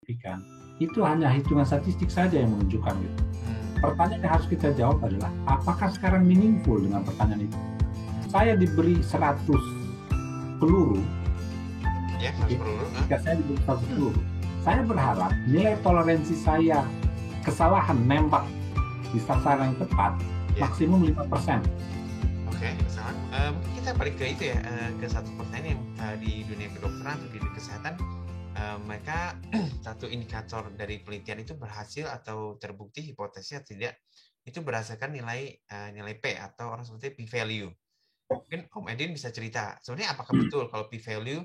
signifikan, itu hanya hitungan statistik saja yang menunjukkan gitu. Pertanyaan yang harus kita jawab adalah, apakah sekarang meaningful dengan pertanyaan itu? Saya diberi 100 peluru, ya, 100 peluru. Jika saya diberi 100 peluru, saya berharap nilai toleransi saya kesalahan nembak di sasaran yang tepat maksimum 5%. Oke, kesalahan. Mungkin kita balik ke itu ya, ke satu pertanyaan yang di dunia kedokteran atau di dunia kesehatan, mereka satu indikator dari penelitian itu berhasil atau terbukti hipotesis atau tidak itu berdasarkan nilai P atau orang seperti p-value. Mungkin Om Edin bisa cerita sebenarnya apakah betul kalau p-value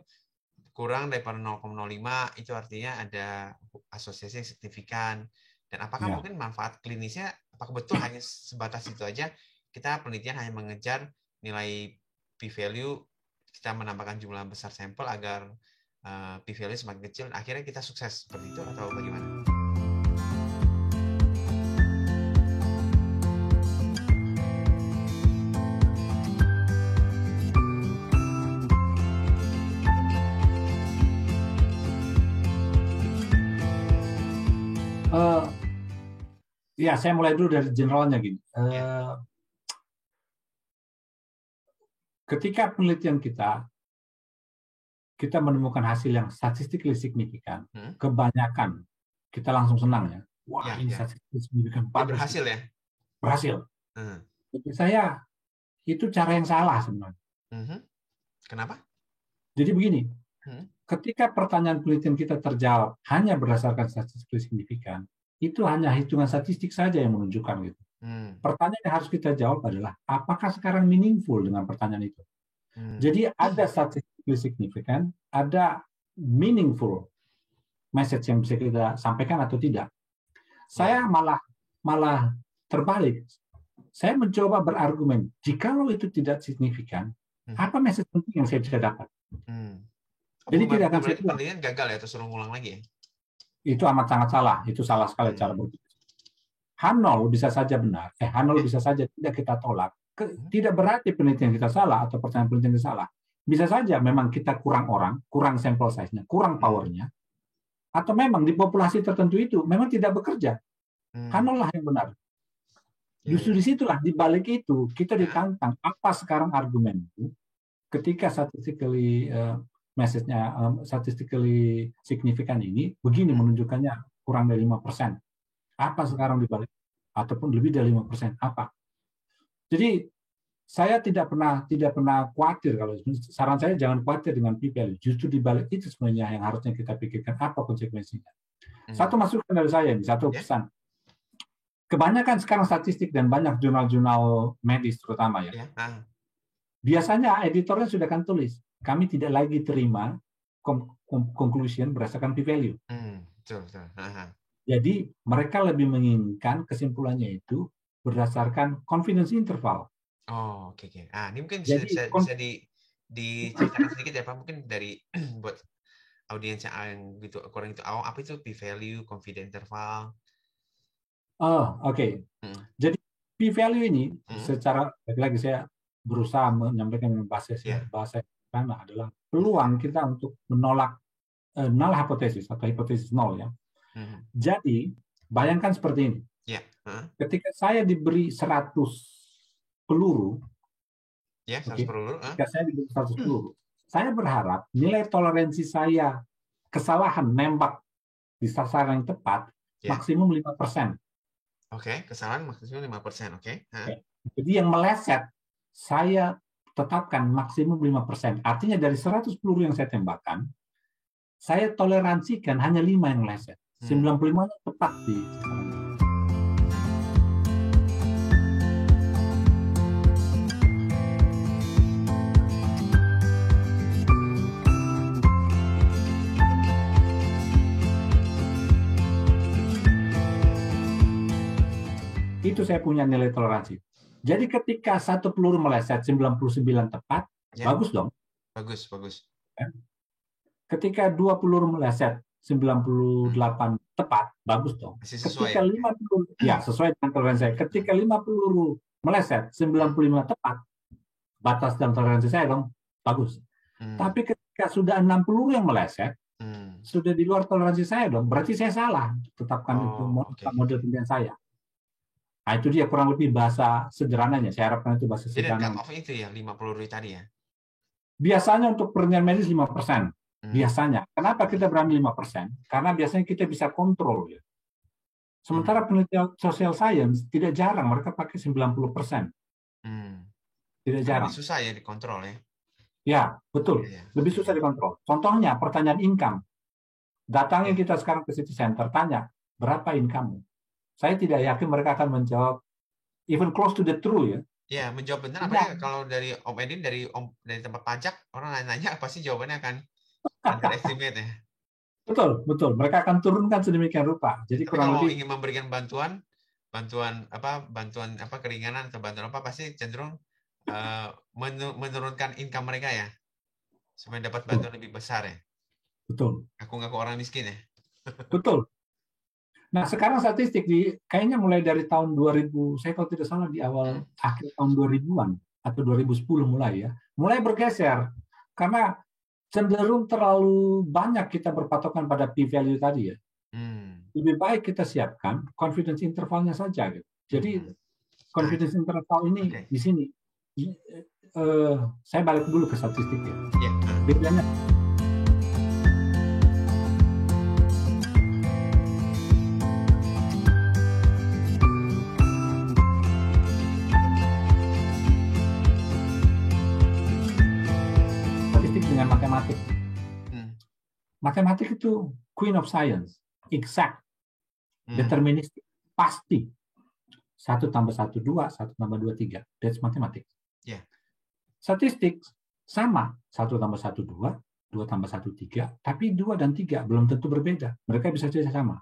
kurang daripada 0,05 itu artinya ada asosiasi yang signifikan, dan apakah mungkin manfaat klinisnya apakah betul hanya sebatas itu aja, kita penelitian hanya mengejar nilai p-value, kita menambahkan jumlah besar sampel agar p-value semakin kecil, akhirnya kita sukses seperti itu atau bagaimana? Ya, saya mulai dulu dari generalnya gini. Ketika penelitian kita menemukan hasil yang statistically signifikan, kebanyakan kita langsung senang ya. Wah, ini statistically signifikan. Berhasil ya? Berhasil. Bagi saya, itu cara yang salah sebenarnya. Kenapa? Jadi begini, ketika pertanyaan penelitian kita terjawab hanya berdasarkan statistically signifikan, itu hanya hitungan statistik saja yang menunjukkan gitu. Pertanyaan yang harus kita jawab adalah, apakah sekarang meaningful dengan pertanyaan itu? Jadi ada statistically signifikan, ada meaningful message yang bisa kita sampaikan atau tidak. Saya malah terbalik. Saya mencoba berargumen, jikalau itu tidak signifikan, apa message penting yang saya bisa dapat? Jadi tidak akan penelitian gagal ya, atau suruh ngulang lagi ya? Itu amat sangat salah. Itu salah sekali cara berpikir. H0 bisa saja benar. H0 bisa saja tidak kita tolak. Tidak berarti penelitian kita salah atau pertanyaan penelitian kita salah. Bisa saja memang kita kurang orang, kurang sampel size-nya, kurang power-nya, atau memang di populasi tertentu itu memang tidak bekerja. H0 lah yang benar. Justru disitulah, di balik itu, kita ditantang. Apa sekarang argumen itu ketika statistically message-nya statistically signifikan ini begini menunjukkannya kurang dari 5%. Apa sekarang dibalik ataupun lebih dari 5%? Apa? Jadi saya tidak pernah khawatir, kalau saran saya jangan khawatir dengan p-value. Justru dibalik itu sebenarnya yang harusnya kita pikirkan apa konsekuensinya. Satu masukan dari saya ini, satu pesan. Kebanyakan sekarang statistik dan banyak jurnal-jurnal medis terutama ya. Biasanya editornya sudah akan tulis, kami tidak lagi terima conclusion berdasarkan p-value. Jadi mereka lebih menginginkan kesimpulannya itu berdasarkan confidence interval. Oh, oke. Ini mungkin bisa diceritakan sedikit ya Pak, mungkin dari buat audiens yang gitu kurang itu awam, apa itu p-value, confidence interval? Oh, oke. Jadi p-value ini secara lagi saya berusaha menyampaikan bahasa karena adalah peluang kita untuk menolak null hypothesis atau hipotesis nol ya. Jadi bayangkan seperti ini. Ketika saya diberi 100 peluru, ketika saya diberi 100 peluru, saya berharap nilai toleransi saya kesalahan nembak di sasaran yang tepat maksimum 5%. Oke, kesalahan maksimum 5%. Oke. Jadi yang meleset saya tetapkan maksimum 5%. Artinya dari 100 peluru yang saya tembakkan, saya toleransikan hanya 5 yang meleset. 95 tepat di sasaran. Itu saya punya nilai toleransi. Jadi ketika satu peluru meleset 99 tepat, bagus dong. Bagus. Ketika 2 peluru meleset 98 tepat, bagus dong. Ketika 5 peluru, sesuai dengan toleransi saya. Ketika 5 peluru meleset 95 tepat, batas dan toleransi saya dong, bagus. Tapi ketika sudah 6 peluru yang meleset, Sudah di luar toleransi saya dong. Berarti saya salah tetapkan itu model penelitian saya. Nah, itu dia kurang lebih bahasa sederhananya. Saya harapkan itu bahasa sederhana. Jadi cut off itu ya 50 Rui tadi ya. Biasanya untuk penelitian medis 5%. Biasanya. Kenapa kita berani 5%? Karena biasanya kita bisa kontrol ya. Sementara penelitian social science tidak jarang mereka pakai 90%. Tidak jarang. Lebih susah ya dikontrol ya. Ya, betul. Lebih susah dikontrol. Contohnya pertanyaan income. Datangnya kita sekarang ke City Center, tanya, berapa income-mu? Saya tidak yakin mereka akan menjawab even close to the true ya. Ya, menjawab benar. Apalagi kalau dari Om Edin, dari tempat pajak, orang nanya pasti jawabannya akan underestimate ya. Betul. Mereka akan turunkan sedemikian rupa. Jadi tapi kurang kalau lebih ingin memberikan bantuan keringanan atau bantuan apa, pasti cenderung menurunkan income mereka ya, supaya dapat bantuan lebih besar ya. Betul. Ngaku-ngaku orang miskin ya. Betul. Nah, sekarang statistik kayaknya mulai dari tahun 2000, saya kalau tidak salah di awal akhir tahun 2000-an atau 2010 mulai bergeser karena cenderung terlalu banyak kita berpatokan pada p-value tadi ya. Lebih baik kita siapkan confidence intervalnya saja gitu. Jadi confidence interval ini di sini. Saya balik dulu ke statistik ya. Bedanya dengan matematik. Matematik itu queen of science, exact, deterministik, pasti. 1 tambah 1, 2, 1 tambah 2, 3. That's mathematics. Statistik sama, 1 tambah 1, 2, 2 tambah 1, 3, tapi 2 dan 3 belum tentu berbeda. Mereka bisa saja sama.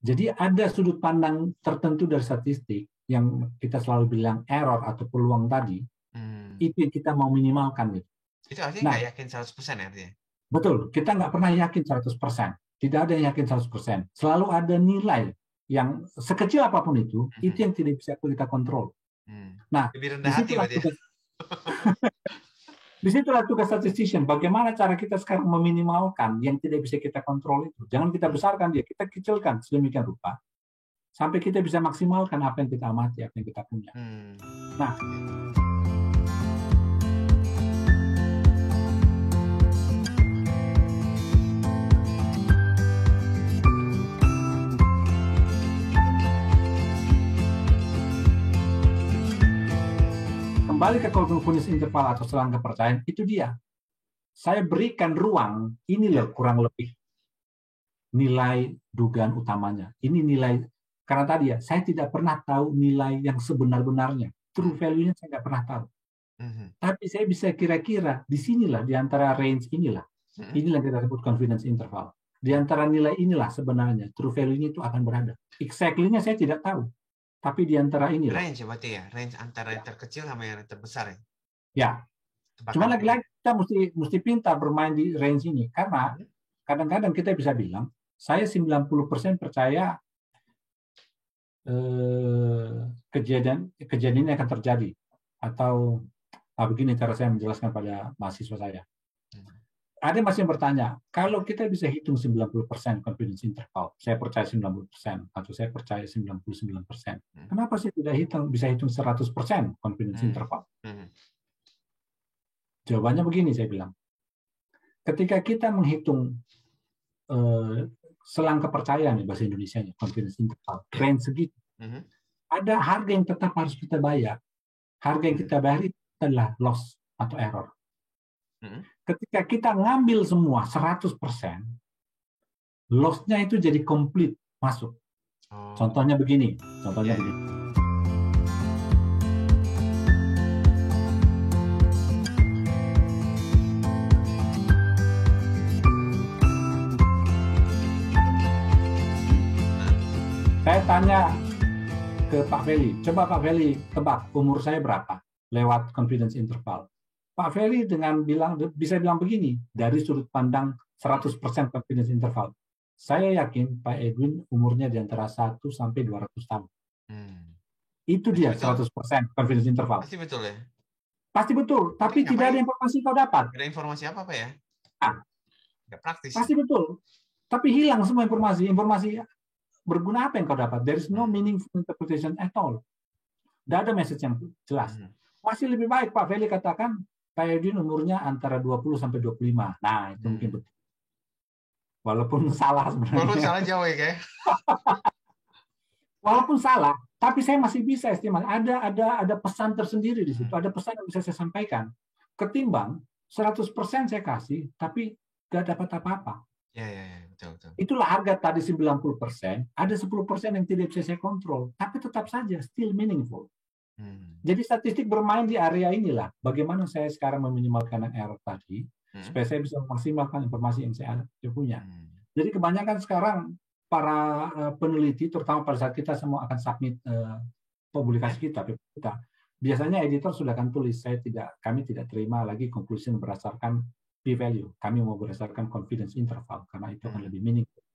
Jadi ada sudut pandang tertentu dari statistik yang kita selalu bilang error atau peluang tadi, itu yang kita mau minimalkan gitu. Itu artinya nggak yakin 100% ya artinya? Betul, kita nggak pernah yakin 100%. Tidak ada yang yakin 100%. Selalu ada nilai yang sekecil apapun itu yang tidak bisa kita kontrol. Nah, disitulah tugas statistician. Bagaimana cara kita sekarang meminimalkan yang tidak bisa kita kontrol itu. Jangan kita besarkan dia, kita kecilkan sedemikian rupa sampai kita bisa maksimalkan apa yang kita amati, apa yang kita punya. Nah, kembali ke confidence interval atau selang kepercayaan, itu dia. Saya berikan ruang, ini loh kurang lebih nilai dugaan utamanya. Ini nilai, karena tadi ya, saya tidak pernah tahu nilai yang sebenar-benarnya. True value-nya saya tidak pernah tahu. Tapi saya bisa kira-kira, di sinilah, di antara range inilah kita sebut confidence interval. Di antara nilai inilah sebenarnya, true value-nya itu akan berada. Exactly-nya saya tidak tahu. Tapi di antara ini range berarti ya, range antara yang terkecil sama yang terbesar ya. Ya. Cuma lagi-lagi kita mesti pintar bermain di range ini karena kadang-kadang kita bisa bilang saya 90% percaya kejadian ini akan terjadi, atau begini cara saya menjelaskan pada mahasiswa saya. Ada masih yang bertanya, kalau kita bisa hitung 90% confidence interval, saya percaya 90% atau saya percaya 99%. Kenapa sih tidak bisa hitung 100% confidence interval? Jawabannya begini, saya bilang. Ketika kita menghitung selang kepercayaan, bahasa Indonesianya, confidence interval, range segitu, ada harga yang tetap harus kita bayar. Harga yang kita bayar itu adalah loss atau error. Ketika kita ngambil semua 100%, loss-nya itu jadi komplit masuk. Contohnya begini. Saya tanya ke Pak Feli, coba Pak Feli tebak umur saya berapa lewat confidence interval. Pak Feli bisa bilang begini, dari sudut pandang 100% confidence interval. Saya yakin Pak Edwin umurnya di antara 1 sampai 200 tahun. Itu dia 100% confidence interval. Pasti betul ya? Pasti betul, tapi tidak ada informasi kau dapat. Ada informasi apa ya? Nggak praktis. Pasti betul. Tapi hilang semua informasi. Informasi berguna apa yang kau dapat? There is no meaningful interpretation at all. Tidak ada message yang jelas. Masih lebih baik Pak Feli katakan Pak Edwin umurnya antara 20 sampai 25. Nah, itu mungkin betul. Walaupun salah sebenarnya. Walaupun salah jauh ya, kayak. Walaupun salah, tapi saya masih bisa estimasi. Ada pesan tersendiri di situ. Ada pesan yang bisa saya sampaikan. Ketimbang 100% saya kasih, tapi nggak dapat apa-apa. Ya, betul. Itulah harga tadi 90%. Ada 10% yang tidak bisa saya kontrol, tapi tetap saja still meaningful. Jadi statistik bermain di area inilah. Bagaimana saya sekarang meminimalkan error tadi, supaya saya bisa memaksimalkan informasi yang saya punya. Jadi kebanyakan sekarang para peneliti, terutama pada saat kita semua akan submit publikasi kita, biasanya editor sudah akan tulis, kami tidak terima lagi conclusion berdasarkan p-value, kami mau berdasarkan confidence interval, karena itu akan lebih meaningful.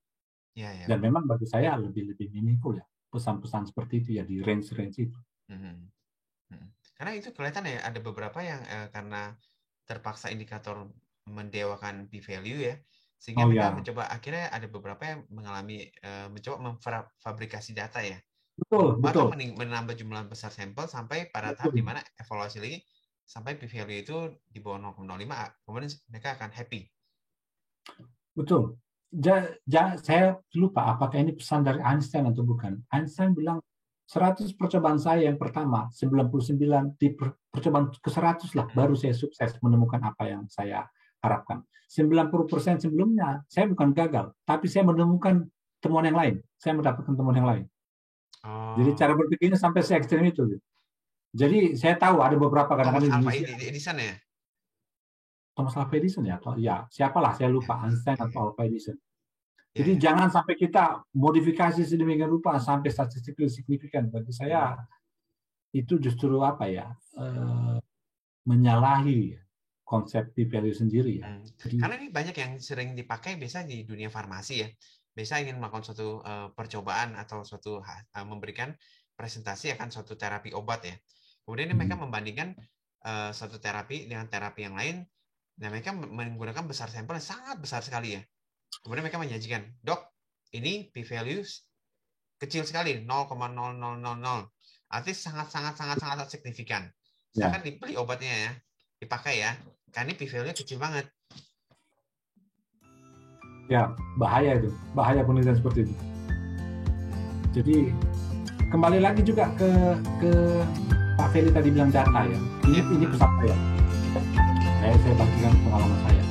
Dan memang bagi saya lebih meaningful ya, pesan-pesan seperti itu ya, di range-range itu. Karena itu kelihatan ya, ada beberapa yang karena terpaksa indikator mendewakan p-value ya, sehingga mereka mencoba, akhirnya ada beberapa yang mengalami mencoba memfabrikasi data ya. Betul. Atau menambah jumlah besar sampel sampai pada tahap di mana evaluasi lagi sampai p-value itu di bawah 0,05, kemudian mereka akan happy. Betul. Saya lupa apakah ini pesan dari Einstein atau bukan. Einstein bilang 100 percobaan saya yang pertama, 99 di percobaan ke-100 lah, baru saya sukses menemukan apa yang saya harapkan. 90% sebelumnya, saya bukan gagal, tapi saya menemukan temuan yang lain. Saya mendapatkan temuan yang lain. Jadi cara berpikirnya sampai se ekstrem itu. Jadi saya tahu ada beberapa kadang-kadang Thomas Alva Edison ya? Thomas Alva Edison ya? Atau ya, siapalah, saya lupa, Einstein atau Alva Edison. Jadi jangan sampai kita modifikasi sedemikian rupa sampai statistik signifikan. Bagi saya itu justru apa ya, menyalahi konsep p-value sendiri ya. Karena ini banyak yang sering dipakai biasa di dunia farmasi ya. Biasa ingin melakukan suatu percobaan atau suatu memberikan presentasi akan suatu terapi obat ya. Kemudian mereka membandingkan suatu terapi dengan terapi yang lain. Nah, mereka menggunakan besar sampel yang sangat besar sekali ya. Kemudian mereka menjanjikan, dok, ini p-value kecil sekali, 0,0000. Artinya sangat signifikan. Sedangkan dibeli obatnya ya, dipakai ya, karena ini p-value kecil banget. Ya, bahaya itu. Bahaya penelitian seperti itu. Jadi, kembali lagi juga ke Pak Feli tadi bilang data ya. Ini pesan saya. Saya bagikan pengalaman saya.